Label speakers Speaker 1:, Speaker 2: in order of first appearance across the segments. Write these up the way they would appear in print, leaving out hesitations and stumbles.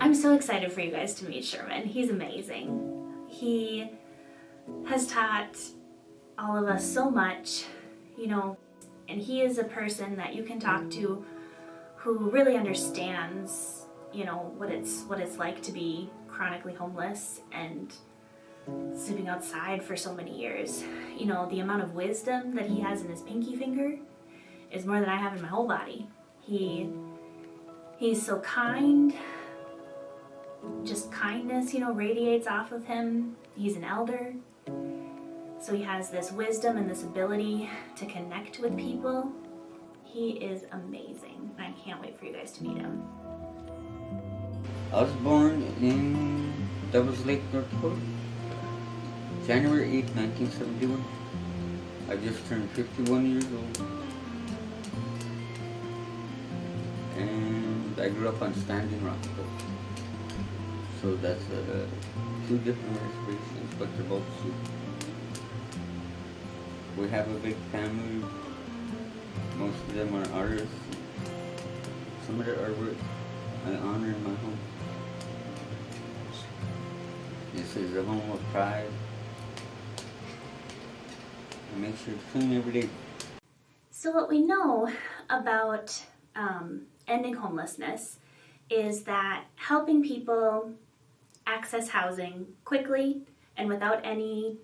Speaker 1: I'm so excited for you guys to meet Sherman. He's amazing. He has taught all of us so much, and he is a person that you can talk to who really understands, what it's like to be chronically homeless and sleeping outside for so many years. The amount of wisdom that he has in his pinky finger is more than I have in my whole body. He's so kind. Just kindness, radiates off of him. He's an elder. So he has this wisdom and this ability to connect with people. He is amazing, and I can't wait for you guys to meet him.
Speaker 2: I was born in Devils Lake, North Dakota, January 8, 1971. I just turned 51 years old. And I grew up on Standing Rock. So that's two different reservations, but they're both soup. We have a big family. Most of them are artists. Some of the artwork I honor in my home. This is a home of pride. I make sure it's clean every day.
Speaker 1: So what we know about ending homelessness is that helping people access housing quickly and without any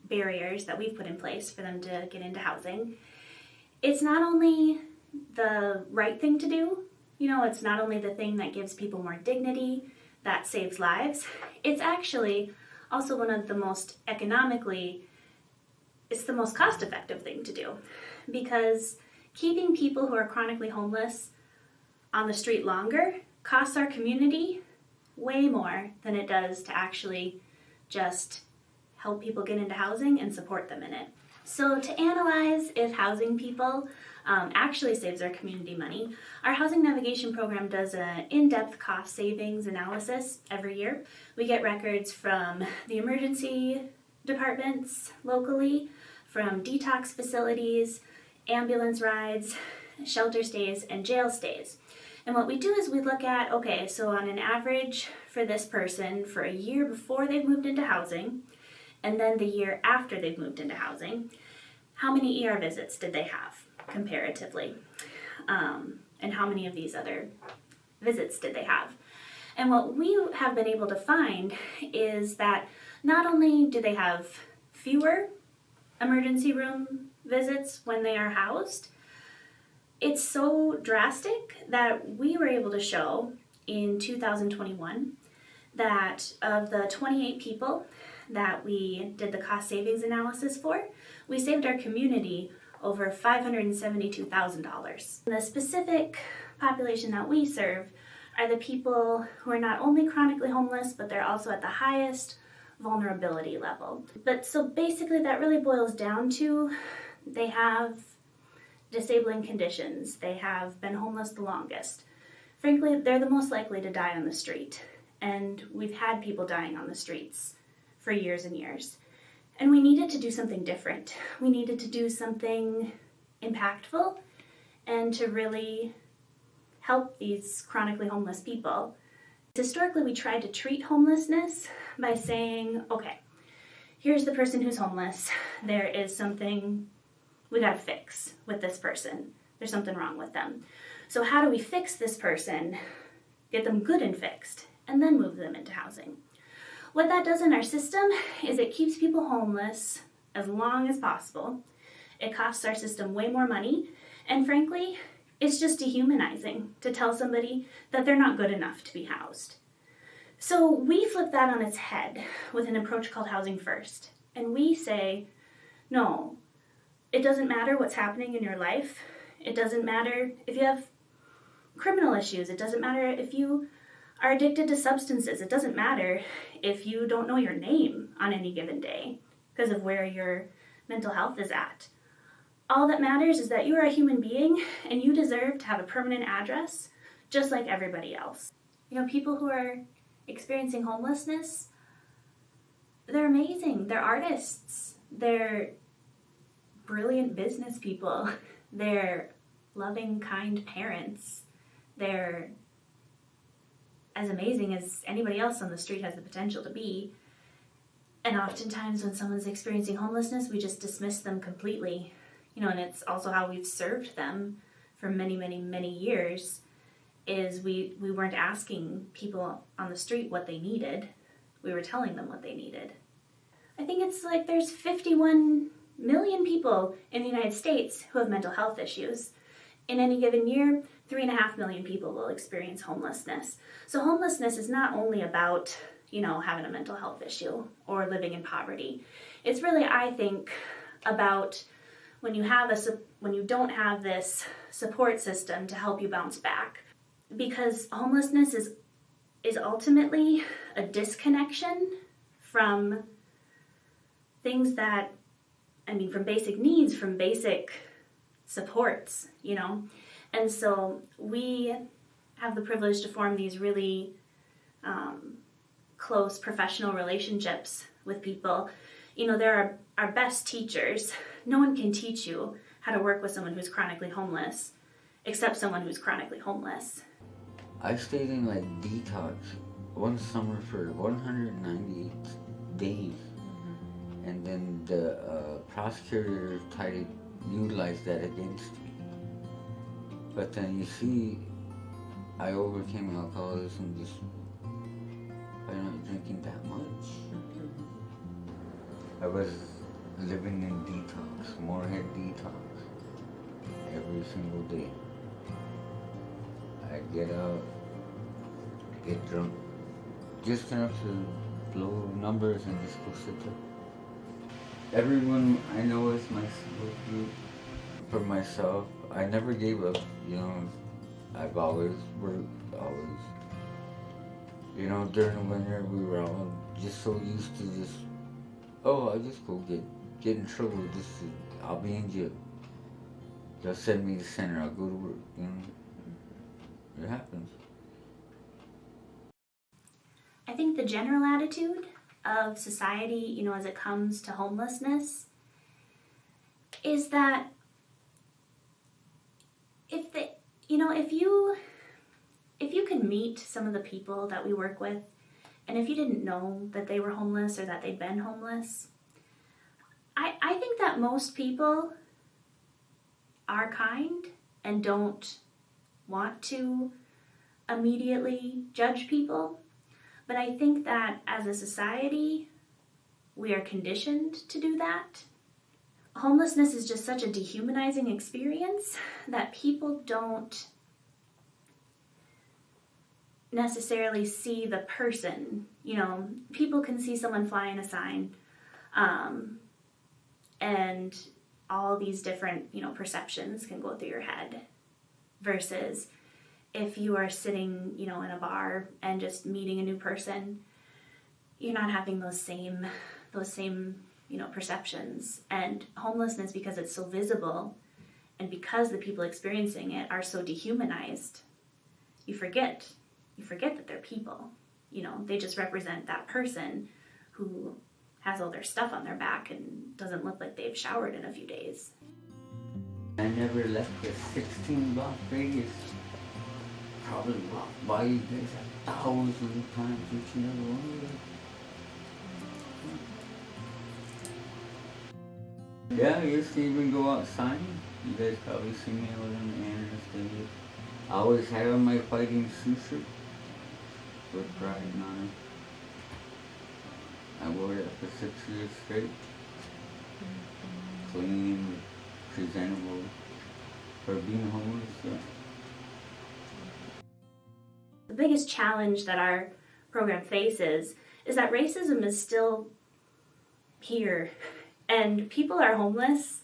Speaker 1: barriers that we've put in place for them to get into housing, it's not only the right thing to do, it's not only the thing that gives people more dignity, that saves lives, it's actually also one of the most it's the most cost-effective thing to do, because keeping people who are chronically homeless on the street longer costs our community way more than it does to actually just help people get into housing and support them in it. So to analyze if housing people actually saves our community money, our Housing Navigation Program does an in-depth cost savings analysis every year. We get records from the emergency departments locally, from detox facilities, ambulance rides, shelter stays, and jail stays. And what we do is we look at, okay, so on an average for this person for a year before they've moved into housing, and then the year after they've moved into housing, how many ER visits did they have comparatively? And how many of these other visits did they have? And what we have been able to find is that not only do they have fewer emergency room visits when they are housed, it's so drastic that we were able to show in 2021 that of the 28 people that we did the cost savings analysis for, we saved our community over $572,000. The specific population that we serve are the people who are not only chronically homeless, but they're also at the highest vulnerability level. But so basically that really boils down to they have disabling conditions. They have been homeless the longest. Frankly, they're the most likely to die on the street. And we've had people dying on the streets for years and years. And we needed to do something different. We needed to do something impactful and to really help these chronically homeless people. Historically, we tried to treat homelessness by saying, okay, here's the person who's homeless. There is something we gotta fix with this person. There's something wrong with them. So how do we fix this person, get them good and fixed, and then move them into housing? What that does in our system is it keeps people homeless as long as possible. It costs our system way more money, and frankly, it's just dehumanizing to tell somebody that they're not good enough to be housed. So we flip that on its head with an approach called Housing First. And we say, no, it doesn't matter what's happening in your life. It doesn't matter if you have criminal issues. It doesn't matter if you are addicted to substances. It doesn't matter if you don't know your name on any given day because of where your mental health is at. All that matters is that you are a human being and you deserve to have a permanent address just like everybody else. People who are experiencing homelessness, they're amazing. They're artists. They're brilliant business people. They're loving, kind parents. They're as amazing as anybody else on the street has the potential to be. And oftentimes when someone's experiencing homelessness, we just dismiss them completely. And it's also how we've served them for many, many, many years, is we weren't asking people on the street what they needed. We were telling them what they needed. I think it's like there's 51 million people in the United States who have mental health issues. In any given year, 3.5 million people will experience homelessness. So homelessness is not only about, having a mental health issue or living in poverty. It's really, I think, about when you don't have this support system to help you bounce back. Because homelessness is ultimately a disconnection from things that, from basic needs, from basic supports, And so we have the privilege to form these really close professional relationships with people. They're our best teachers. No one can teach you how to work with someone who's chronically homeless, except someone who's chronically homeless.
Speaker 2: I stayed in detox one summer for 198 days. And then the prosecutor tried to utilize that against me. But then you see, I overcame alcoholism just by not drinking that much. I was living in detox, Moorhead detox, every single day. I'd get out, get drunk, just enough to blow numbers and just go sit there. Everyone I know is my support group. For myself, I never gave up, I've always worked, always. During the winter, we were all just so used to just, I'll just go get in trouble, I'll be in jail. They'll send me to center, I'll go to work, It happens.
Speaker 1: I think the general attitude of society, as it comes to homelessness, is that if you can meet some of the people that we work with, and if you didn't know that they were homeless or that they'd been homeless, I think that most people are kind and don't want to immediately judge people. But I think that as a society, we are conditioned to do that. Homelessness is just such a dehumanizing experience that people don't necessarily see the person. People can see someone flying a sign, and all these different, perceptions can go through your head. Versus if you are sitting, in a bar and just meeting a new person, you're not having those same perceptions. And homelessness, because it's so visible and because the people experiencing it are so dehumanized, you forget that they're people. They just represent that person who has all their stuff on their back and doesn't look like they've showered in a few days.
Speaker 2: I never left the 16-block radius. Probably walked by you guys 1,000 times, each and every one of you. Yeah, I used to even go outside. You guys probably see me out on the interstate. I always had on my fighting suit shirt with pride on it. I wore it for 6 years straight. Clean, presentable for being homeless. Yeah.
Speaker 1: The biggest challenge that our program faces is that racism is still here, and people are homeless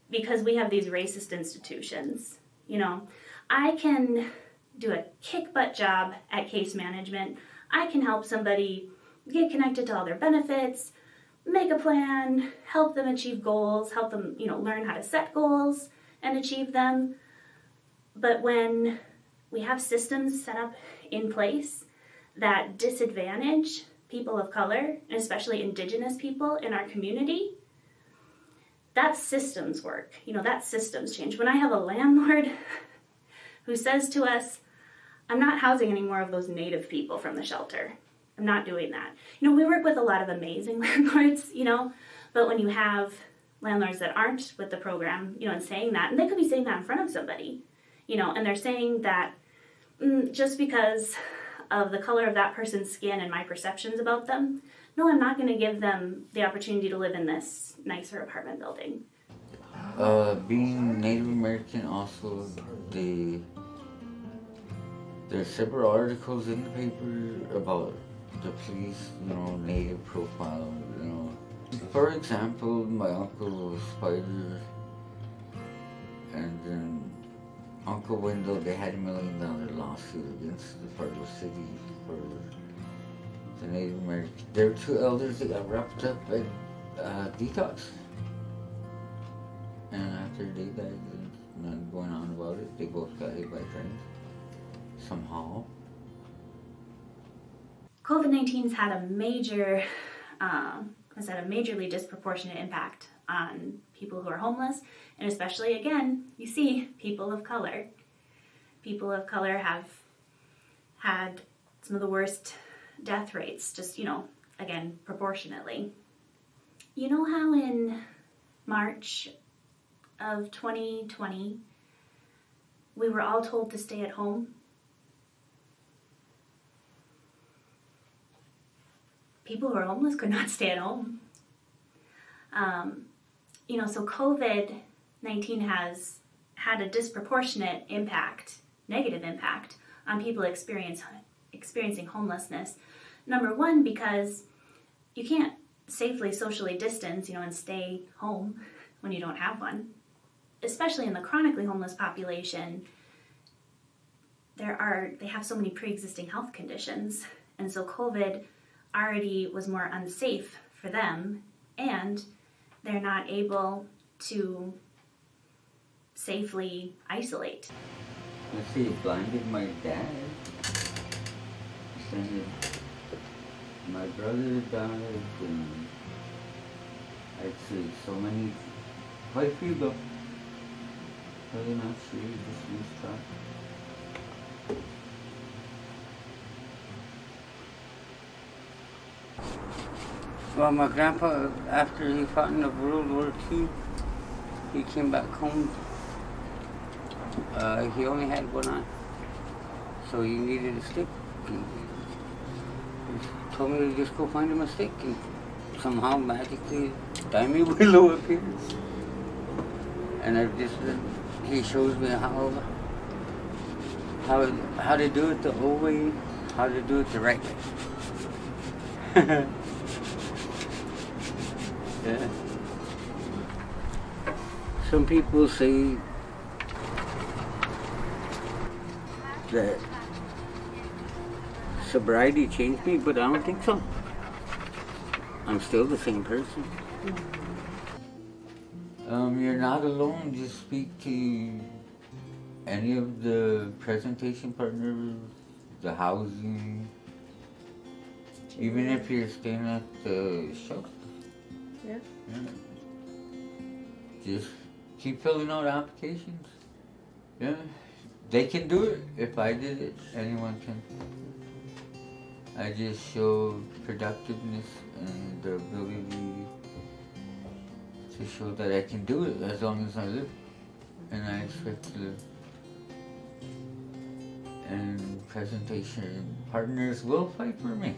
Speaker 1: because we have these racist institutions. I can do a kick-butt job at case management. I can help somebody get connected to all their benefits, make a plan, help them achieve goals, help them, learn how to set goals and achieve them. But when we have systems set up in place that disadvantage people of color, and especially Indigenous people in our community, that's systems work. That's systems change. When I have a landlord who says to us, I'm not housing any more of those native people from the shelter. I'm not doing that. You know, we work with a lot of amazing landlords, you know, but when you have landlords that aren't with the program, you know, and saying that, and they could be saying that in front of somebody, you know, and they're saying that just because of the color of that person's skin and my perceptions about them, no, I'm not going to give them the opportunity to live in this nicer apartment building.
Speaker 2: Being Native American, also, there's several articles in the paper about the police, you know, Native profile, you know. For example, my uncle was Spider, and then Uncle Wendell, they had $1 million lawsuit against the Fargo City for the Native American. There were 2 elders that got wrapped up at detox. And after they died, there's nothing going on about it. They both got hit by trains, somehow.
Speaker 1: COVID-19's had a majorly disproportionate impact on people who are homeless, and especially, again, you see, people of color. People of color have had some of the worst death rates, just, you know, again, proportionately. You know how in March of 2020, we were all told to stay at home? People who are homeless could not stay at home. You know, so COVID-19 has had a disproportionate impact, negative impact, on people experiencing homelessness. Number one, because you can't safely socially distance, you know, and stay home when you don't have one. Especially in the chronically homeless population, they have so many pre-existing health conditions, and so COVID already was more unsafe for them, and they're not able to safely isolate.
Speaker 2: Let's see, it blinded my dad. And my brother died, and I'd say so many, quite a few though. Really not sure, just lose track. Well, my grandpa, after he fought in the World War II, he came back home. He only had one eye, so he needed a stick. He told me to just go find him a stick, and somehow magically Dimey Willow appears. And he shows me how to do it the old way, how to do it the right way. Yeah. Some people say that sobriety changed me, but I don't think so. I'm still the same person. You're not alone. Just speak to any of the presentation partners, the housing, even if you're staying at the shelter.
Speaker 3: Yeah.
Speaker 2: Just keep filling out applications. Yeah. They can do it. If I did it, anyone can. I just show productiveness and the ability to show that I can do it as long as I live. And I expect to live. And presentation partners will fight for me.